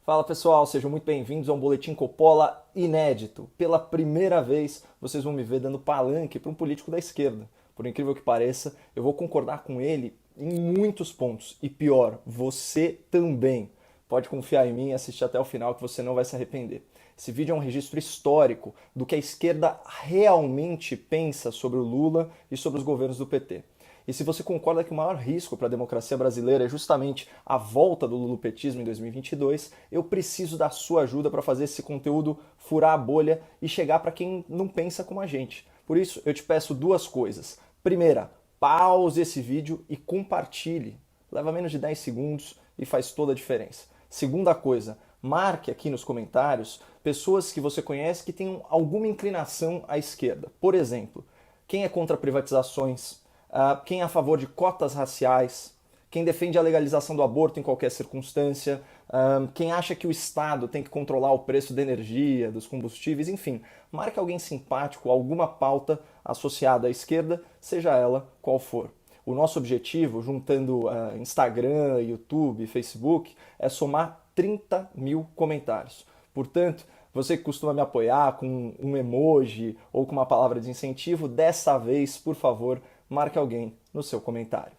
Fala pessoal, sejam muito bem-vindos a um Boletim Coppola inédito. Pela primeira vez, vocês vão me ver dando palanque para um político da esquerda. Por incrível que pareça, eu vou concordar com ele em muitos pontos. E pior, você também. Pode confiar em mim e assistir até o final que você não vai se arrepender. Esse vídeo é um registro histórico do que a esquerda realmente pensa sobre o Lula e sobre os governos do PT. E se você concorda que o maior risco para a democracia brasileira é justamente a volta do lulopetismo em 2022, eu preciso da sua ajuda para fazer esse conteúdo furar a bolha e chegar para quem não pensa como a gente. Por isso, eu te peço duas coisas. Primeira, pause esse vídeo e compartilhe. Leva menos de 10 segundos e faz toda a diferença. Segunda coisa, marque aqui nos comentários pessoas que você conhece que tenham alguma inclinação à esquerda. Por exemplo, quem é contra privatizações, quem é a favor de cotas raciais, quem defende a legalização do aborto em qualquer circunstância, quem acha que o Estado tem que controlar o preço da energia, dos combustíveis, enfim, marque alguém simpático, alguma pauta associada à esquerda, seja ela qual for. O nosso objetivo, juntando Instagram, YouTube, Facebook, é somar 30 mil comentários. Portanto, você que costuma me apoiar com um emoji ou com uma palavra de incentivo, dessa vez, por favor, marque alguém no seu comentário.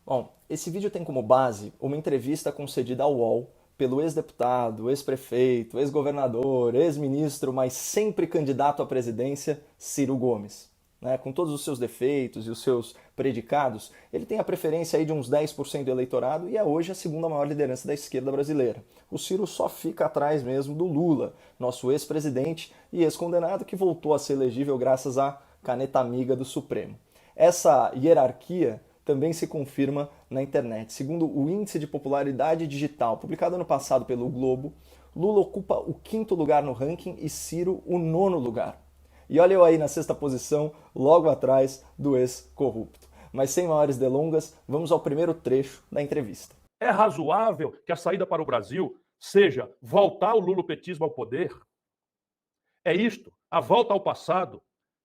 Bom, esse vídeo tem como base uma entrevista concedida ao UOL pelo ex-deputado, ex-prefeito, ex-governador, ex-ministro, mas sempre candidato à presidência, Ciro Gomes. Com todos os seus defeitos e os seus predicados, ele tem a preferência aí de uns 10% do eleitorado e é hoje a segunda maior liderança da esquerda brasileira. O Ciro só fica atrás mesmo do Lula, nosso ex-presidente e ex-condenado que voltou a ser elegível graças à caneta amiga do Supremo. Essa hierarquia também se confirma na internet. Segundo o Índice de Popularidade Digital, publicado ano passado pelo Globo, Lula ocupa o 5º lugar no ranking e Ciro o 9º lugar. E olha eu aí na 6ª posição, logo atrás do ex-corrupto. Mas sem maiores delongas, vamos ao primeiro trecho da entrevista. É razoável que a saída para o Brasil seja voltar o lulopetismo ao poder? É isto, a volta ao passado,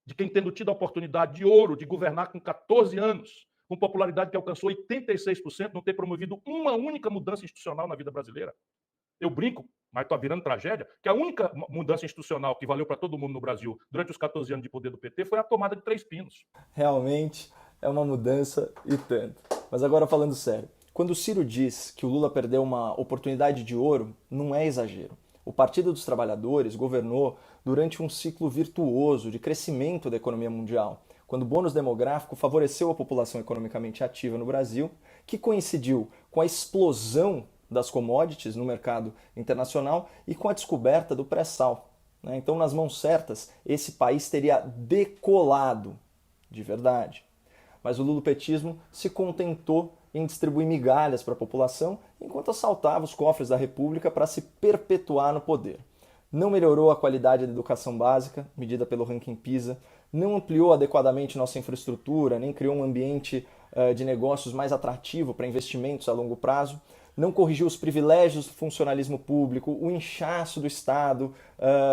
de quem tendo tido a oportunidade de ouro de governar com 14 anos, com popularidade que alcançou 86%, não ter promovido uma única mudança institucional na vida brasileira? Eu brinco, mas está virando tragédia, que a única mudança institucional que valeu para todo mundo no Brasil durante os 14 anos de poder do PT foi a tomada de Três Pinos. Realmente é uma mudança e tanto. Mas agora falando sério, quando o Ciro diz que o Lula perdeu uma oportunidade de ouro, não é exagero. O Partido dos Trabalhadores governou durante um ciclo virtuoso de crescimento da economia mundial, quando o bônus demográfico favoreceu a população economicamente ativa no Brasil, que coincidiu com a explosão das commodities no mercado internacional e com a descoberta do pré-sal. Então, nas mãos certas, esse país teria decolado de verdade. Mas o lulopetismo se contentou em distribuir migalhas para a população enquanto assaltava os cofres da República para se perpetuar no poder. Não melhorou a qualidade da educação básica, medida pelo ranking PISA, não ampliou adequadamente nossa infraestrutura, nem criou um ambiente de negócios mais atrativo para investimentos a longo prazo, não corrigiu os privilégios do funcionalismo público, o inchaço do Estado,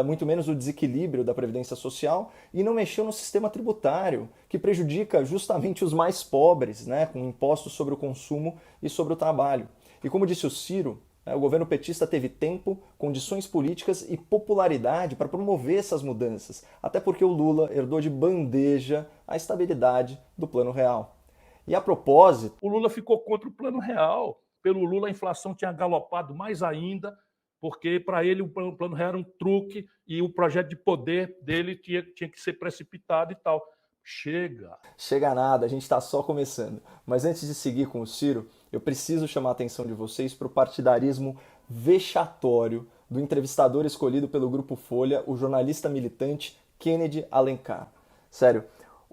muito menos o desequilíbrio da Previdência Social, e não mexeu no sistema tributário, que prejudica justamente os mais pobres, com impostos sobre o consumo e sobre o trabalho. E como disse o Ciro, o governo petista teve tempo, condições políticas e popularidade para promover essas mudanças, até porque o Lula herdou de bandeja a estabilidade do Plano Real. E a propósito, o Lula ficou contra o Plano Real. Pelo Lula, a inflação tinha galopado mais ainda, porque para ele o Plano Real era um truque e o projeto de poder dele tinha que ser precipitado e tal. Chega! Chega nada, a gente está só começando. Mas antes de seguir com o Ciro, eu preciso chamar a atenção de vocês para o partidarismo vexatório do entrevistador escolhido pelo Grupo Folha, o jornalista militante Kennedy Alencar. Sério,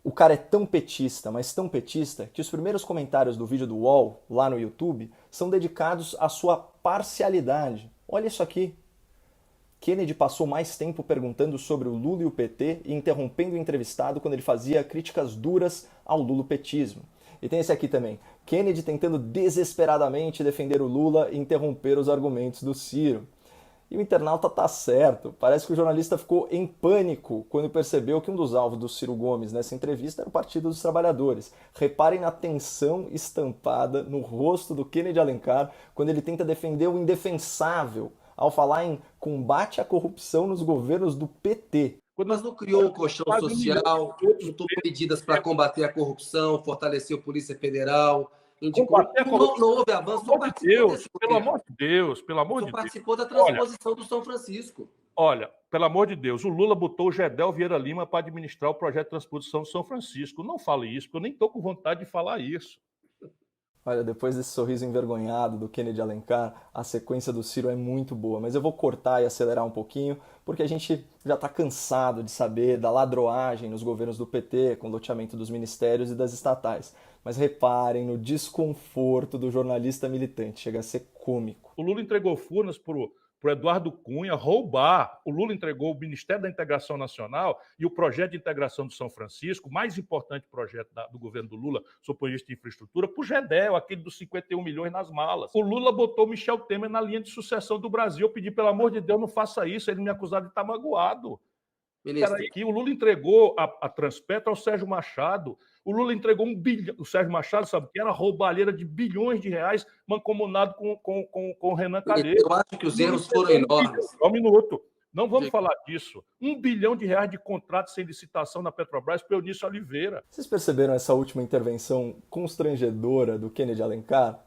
o cara é tão petista, mas tão petista, que os primeiros comentários do vídeo do UOL, lá no YouTube, são dedicados à sua parcialidade. Olha isso aqui. Kennedy passou mais tempo perguntando sobre o Lula e o PT e interrompendo o entrevistado quando ele fazia críticas duras ao lulopetismo. E tem esse aqui também. Kennedy tentando desesperadamente defender o Lula e interromper os argumentos do Ciro. E o internauta tá certo. Parece que o jornalista ficou em pânico quando percebeu que um dos alvos do Ciro Gomes nessa entrevista era o Partido dos Trabalhadores. Reparem na tensão estampada no rosto do Kennedy Alencar quando ele tenta defender o indefensável ao falar em combate à corrupção nos governos do PT. Mas não criou um colchão social, não tomou medidas para combater a corrupção, fortalecer a Polícia Federal, indicou. Não houve avanço, só participou desse pelo amor de Deus, pelo amor de Deus. Participou da transposição do São Francisco. Olha, pelo amor de Deus, o Lula botou o Gedel Vieira Lima para administrar o projeto de transposição do São Francisco. Não fale isso, porque eu nem estou com vontade de falar isso. Olha, depois desse sorriso envergonhado do Kennedy Alencar, a sequência do Ciro é muito boa, mas eu vou cortar e acelerar um pouquinho, porque a gente já está cansado de saber da ladroagem nos governos do PT, com o loteamento dos ministérios e das estatais. Mas reparem no desconforto do jornalista militante, chega a ser cômico. O Lula entregou Furnas para o Eduardo Cunha roubar. O Lula entregou o Ministério da Integração Nacional e o projeto de integração do São Francisco, o mais importante projeto do governo do Lula, sob o ponto de vista de infraestrutura, para o Gedel, aquele dos 51 milhões nas malas. O Lula botou Michel Temer na linha de sucessão do Brasil. Eu pedi, pelo amor de Deus, não faça isso. Ele me acusado de estar magoado. Aqui, o Lula entregou a Transpetro ao Sérgio Machado. O Lula entregou $1 bilhão. O Sérgio Machado, sabe o que era? Roubalheira de bilhões de reais, mancomunado com o Renan Calheiros. Eu acho que os erros foram enormes. Só um minuto. Não vamos falar disso. $1 bilhão de contratos sem licitação na Petrobras para Eunício Oliveira. Vocês perceberam essa última intervenção constrangedora do Kennedy Alencar?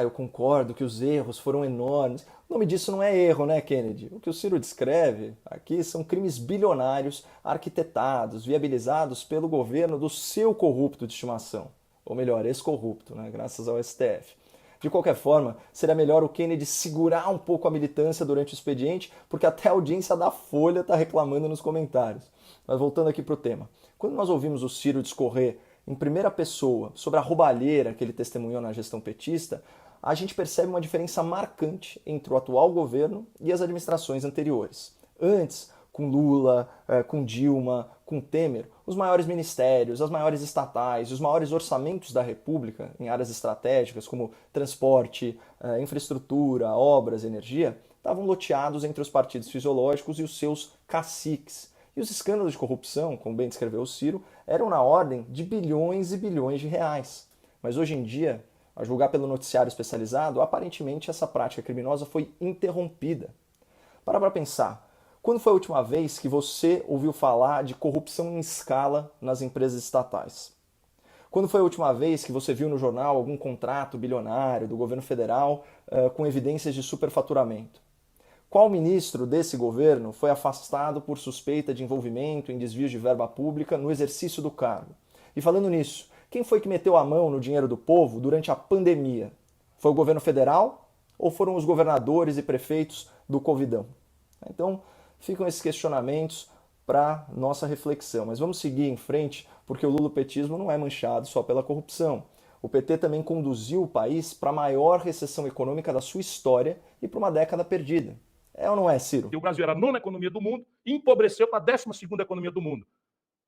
Eu concordo que os erros foram enormes. O nome disso não é erro, né, Kennedy? O que o Ciro descreve aqui são crimes bilionários arquitetados, viabilizados pelo governo do seu corrupto de estimação. Ou melhor, ex-corrupto, né, graças ao STF. De qualquer forma, seria melhor o Kennedy segurar um pouco a militância durante o expediente, porque até a audiência da Folha está reclamando nos comentários. Mas voltando aqui para o tema. Quando nós ouvimos o Ciro discorrer em primeira pessoa sobre a roubalheira que ele testemunhou na gestão petista, a gente percebe uma diferença marcante entre o atual governo e as administrações anteriores. Antes, com Lula, com Dilma, com Temer, os maiores ministérios, as maiores estatais, os maiores orçamentos da República em áreas estratégicas como transporte, infraestrutura, obras, energia, estavam loteados entre os partidos fisiológicos e os seus caciques. E os escândalos de corrupção, como bem descreveu o Ciro, eram na ordem de bilhões e bilhões de reais. Mas hoje em dia, a julgar pelo noticiário especializado, aparentemente essa prática criminosa foi interrompida. Para pensar, quando foi a última vez que você ouviu falar de corrupção em escala nas empresas estatais? Quando foi a última vez que você viu no jornal algum contrato bilionário do governo federal com evidências de superfaturamento? Qual ministro desse governo foi afastado por suspeita de envolvimento em desvios de verba pública no exercício do cargo? E falando nisso, quem foi que meteu a mão no dinheiro do povo durante a pandemia? Foi o governo federal ou foram os governadores e prefeitos do Covidão? Então, ficam esses questionamentos para nossa reflexão. Mas vamos seguir em frente, porque o lulopetismo não é manchado só pela corrupção. O PT também conduziu o país para a maior recessão econômica da sua história e para uma década perdida. É ou não é, Ciro? O Brasil era a 9ª economia do mundo e empobreceu para a 12ª economia do mundo.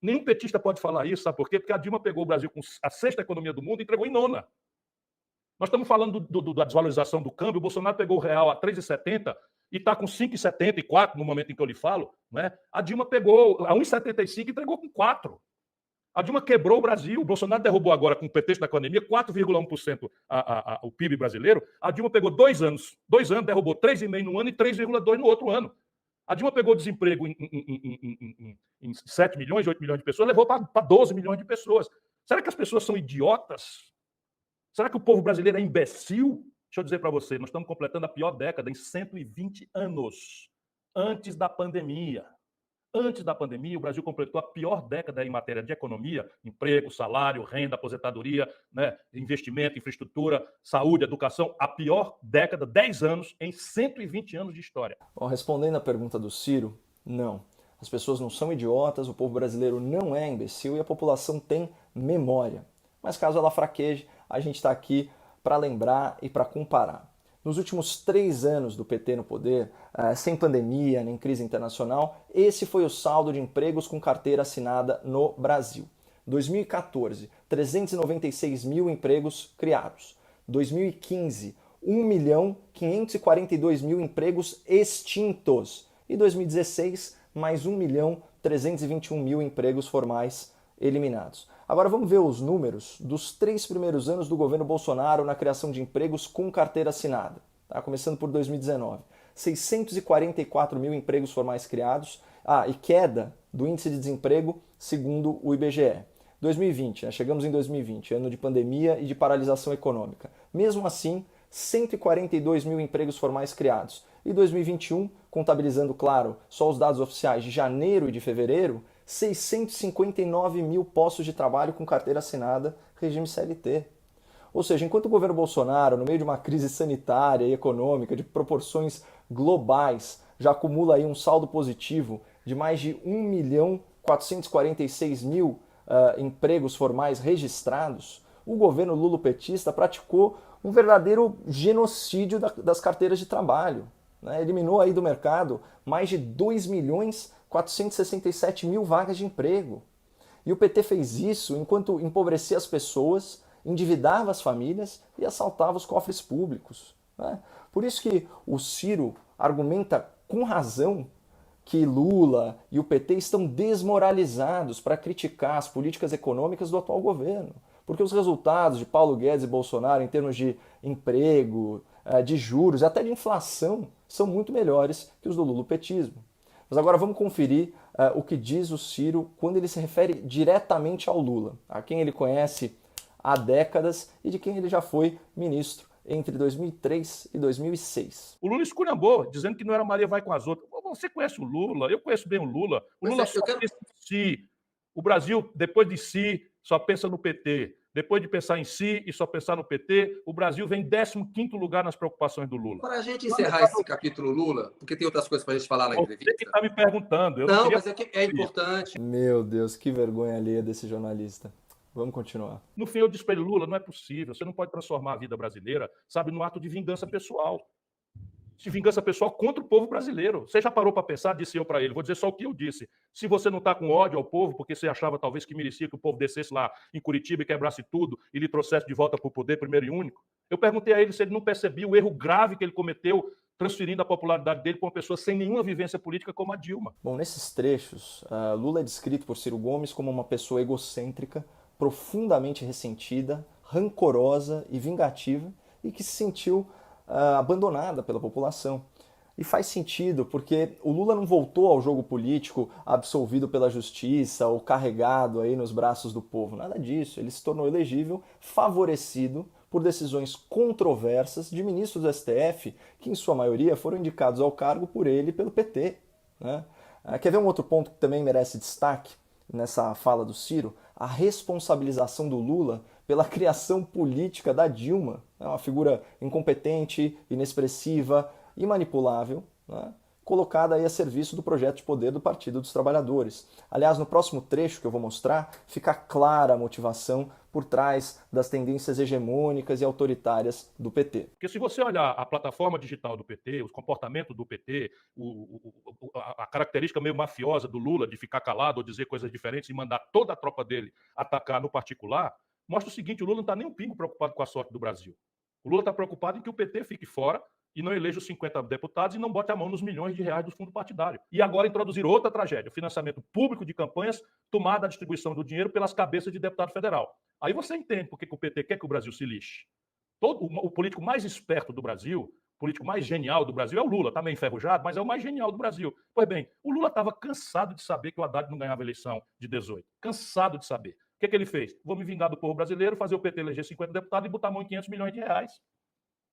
Nenhum petista pode falar isso, sabe por quê? Porque a Dilma pegou o Brasil com a 6ª economia do mundo e entregou em 9ª. Nós estamos falando da desvalorização do câmbio. O Bolsonaro pegou o real a 3,70 e está com 5,74 no momento em que eu lhe falo. Né? A Dilma pegou a 1,75 e entregou com 4. A Dilma quebrou o Brasil. O Bolsonaro derrubou agora, com o pretexto da pandemia, 4,1% o PIB brasileiro. A Dilma pegou 2 anos. 2 anos, derrubou 3,5% no ano e 3,2% no outro ano. A Dilma pegou desemprego em 7 milhões, 8 milhões de pessoas, levou para 12 milhões de pessoas. Será que as pessoas são idiotas? Será que o povo brasileiro é imbecil? Deixa eu dizer para você, nós estamos completando a pior década em 120 anos. Antes da pandemia. Antes da pandemia, o Brasil completou a pior década em matéria de economia, emprego, salário, renda, aposentadoria, né, investimento, infraestrutura, saúde, educação. A pior década, 10 anos, em 120 anos de história. Bom, respondendo à pergunta do Ciro, não. As pessoas não são idiotas, o povo brasileiro não é imbecil e a população tem memória. Mas caso ela fraqueje, a gente está aqui para lembrar e para comparar. Nos últimos 3 anos do PT no poder, sem pandemia nem crise internacional, esse foi o saldo de empregos com carteira assinada no Brasil. 2014, 396 mil empregos criados. 2015, 542 mil empregos extintos. E 2016, mais 1.321.000 empregos formais eliminados. Agora vamos ver os números dos 3 primeiros anos do governo Bolsonaro na criação de empregos com carteira assinada. Tá? Começando por 2019. 644 mil empregos formais criados. E queda do índice de desemprego segundo o IBGE. 2020, chegamos em 2020, ano de pandemia e de paralisação econômica. Mesmo assim, 142 mil empregos formais criados. E 2021, contabilizando, claro, só os dados oficiais de janeiro e de fevereiro, 659 mil postos de trabalho com carteira assinada, regime CLT. Ou seja, enquanto o governo Bolsonaro, no meio de uma crise sanitária e econômica de proporções globais, já acumula aí um saldo positivo de mais de 1.446.000 empregos formais registrados, o governo lulopetista praticou um verdadeiro genocídio das carteiras de trabalho. Né? Eliminou aí do mercado mais de 2.467.000 vagas de emprego. E o PT fez isso enquanto empobrecia as pessoas, endividava as famílias e assaltava os cofres públicos. Né? Por isso que o Ciro argumenta com razão que Lula e o PT estão desmoralizados para criticar as políticas econômicas do atual governo. Porque os resultados de Paulo Guedes e Bolsonaro em termos de emprego, de juros, até de inflação, são muito melhores que os do lulopetismo. Mas agora vamos conferir o que diz o Ciro quando ele se refere diretamente ao Lula, a quem ele conhece há décadas e de quem ele já foi ministro entre 2003 e 2006. O Lula esculhambou, dizendo que não era Maria vai com as outras. Você conhece o Lula, eu conheço bem o Lula. O Lula só pensa em si. O Brasil, depois de si, só pensa no PT. Depois de pensar em si e só pensar no PT, o Brasil vem em 15º lugar nas preocupações do Lula. Para a gente encerrar esse capítulo Lula, porque tem outras coisas para a gente falar na entrevista. Você que está me perguntando. Não, mas é importante. Meu Deus, que vergonha alheia desse jornalista. Vamos continuar. No fim, eu disse para ele, Lula, não é possível. Você não pode transformar a vida brasileira, sabe, num ato de vingança pessoal. De vingança pessoal contra o povo brasileiro. Você já parou para pensar? Disse eu para ele. Vou dizer só o que eu disse. Se você não está com ódio ao povo, porque você achava talvez que merecia que o povo descesse lá em Curitiba e quebrasse tudo e lhe trouxesse de volta para o poder, primeiro e único. Eu perguntei a ele se ele não percebia o erro grave que ele cometeu transferindo a popularidade dele para uma pessoa sem nenhuma vivência política como a Dilma. Bom, nesses trechos, Lula é descrito por Ciro Gomes como uma pessoa egocêntrica, profundamente ressentida, rancorosa e vingativa e que se sentiu abandonada pela população. E faz sentido, porque o Lula não voltou ao jogo político absolvido pela justiça ou carregado aí nos braços do povo. Nada disso. Ele se tornou elegível, favorecido por decisões controversas de ministros do STF, que em sua maioria foram indicados ao cargo por ele e pelo PT. Né? Quer ver um outro ponto que também merece destaque nessa fala do Ciro? A responsabilização do Lula pela criação política da Dilma, uma figura incompetente, inexpressiva e manipulável, né? Colocada aí a serviço do projeto de poder do Partido dos Trabalhadores. Aliás, no próximo trecho que eu vou mostrar, fica clara a motivação por trás das tendências hegemônicas e autoritárias do PT. Porque se você olhar a plataforma digital do PT, os comportamentos do PT, a característica meio mafiosa do Lula de ficar calado ou dizer coisas diferentes e mandar toda a tropa dele atacar no particular, mostra o seguinte, o Lula não está nem um pingo preocupado com a sorte do Brasil. O Lula está preocupado em que o PT fique fora e não eleja os 50 deputados e não bote a mão nos milhões de reais do fundo partidário. E agora introduzir outra tragédia, o financiamento público de campanhas, tomada a distribuição do dinheiro pelas cabeças de deputado federal. Aí você entende por que o PT quer que o Brasil se lixe. O político mais esperto do Brasil, o político mais genial do Brasil é o Lula, está meio enferrujado, mas é o mais genial do Brasil. Pois bem, o Lula estava cansado de saber que o Haddad não ganhava a eleição de 18. Cansado de saber. O que ele fez? Vou me vingar do povo brasileiro, fazer o PT eleger 50 deputados e botar a mão em 500 milhões de reais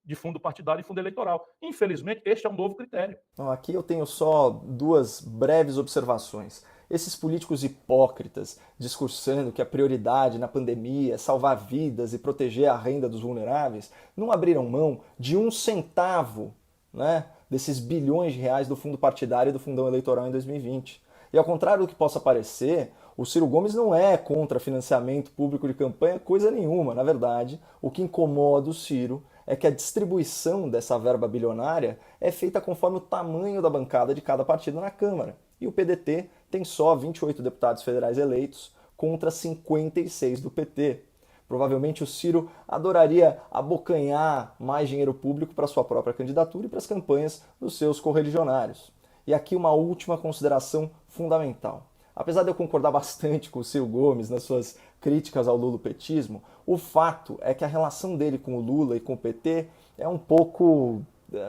de fundo partidário e fundo eleitoral. Infelizmente, este é um novo critério. Aqui eu tenho só duas breves observações. Esses políticos hipócritas discursando que a prioridade na pandemia é salvar vidas e proteger a renda dos vulneráveis não abriram mão de 1 centavo, né, desses bilhões de reais do fundo partidário e do fundão eleitoral em 2020. E ao contrário do que possa parecer, o Ciro Gomes não é contra financiamento público de campanha, coisa nenhuma. Na verdade, o que incomoda o Ciro é que a distribuição dessa verba bilionária é feita conforme o tamanho da bancada de cada partido na Câmara. E o PDT tem só 28 deputados federais eleitos contra 56 do PT. Provavelmente o Ciro adoraria abocanhar mais dinheiro público para sua própria candidatura e para as campanhas dos seus correligionários. E aqui uma última consideração fundamental. Apesar de eu concordar bastante com o Ciro Gomes nas suas críticas ao lulopetismo, o fato é que a relação dele com o Lula e com o PT é um pouco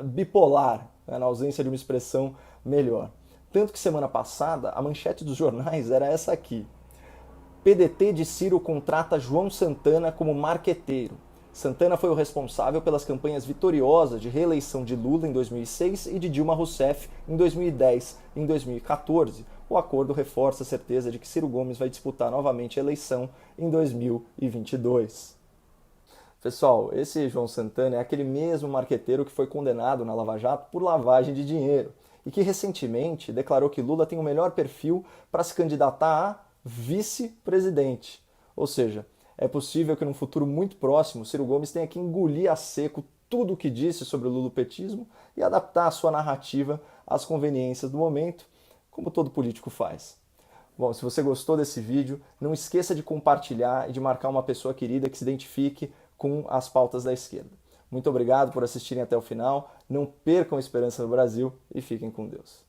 bipolar, né, na ausência de uma expressão melhor. Tanto que semana passada a manchete dos jornais era essa aqui: PDT de Ciro contrata João Santana como marqueteiro. Santana foi o responsável pelas campanhas vitoriosas de reeleição de Lula em 2006 e de Dilma Rousseff em 2010 e em 2014. O acordo reforça a certeza de que Ciro Gomes vai disputar novamente a eleição em 2022. Pessoal, esse João Santana é aquele mesmo marqueteiro que foi condenado na Lava Jato por lavagem de dinheiro e que recentemente declarou que Lula tem o melhor perfil para se candidatar a vice-presidente. Ou seja, é possível que num futuro muito próximo Ciro Gomes tenha que engolir a seco tudo o que disse sobre o lulopetismo e adaptar a sua narrativa às conveniências do momento, como todo político faz. Bom, se você gostou desse vídeo, não esqueça de compartilhar e de marcar uma pessoa querida que se identifique com as pautas da esquerda. Muito obrigado por assistirem até o final, não percam a esperança no Brasil e fiquem com Deus.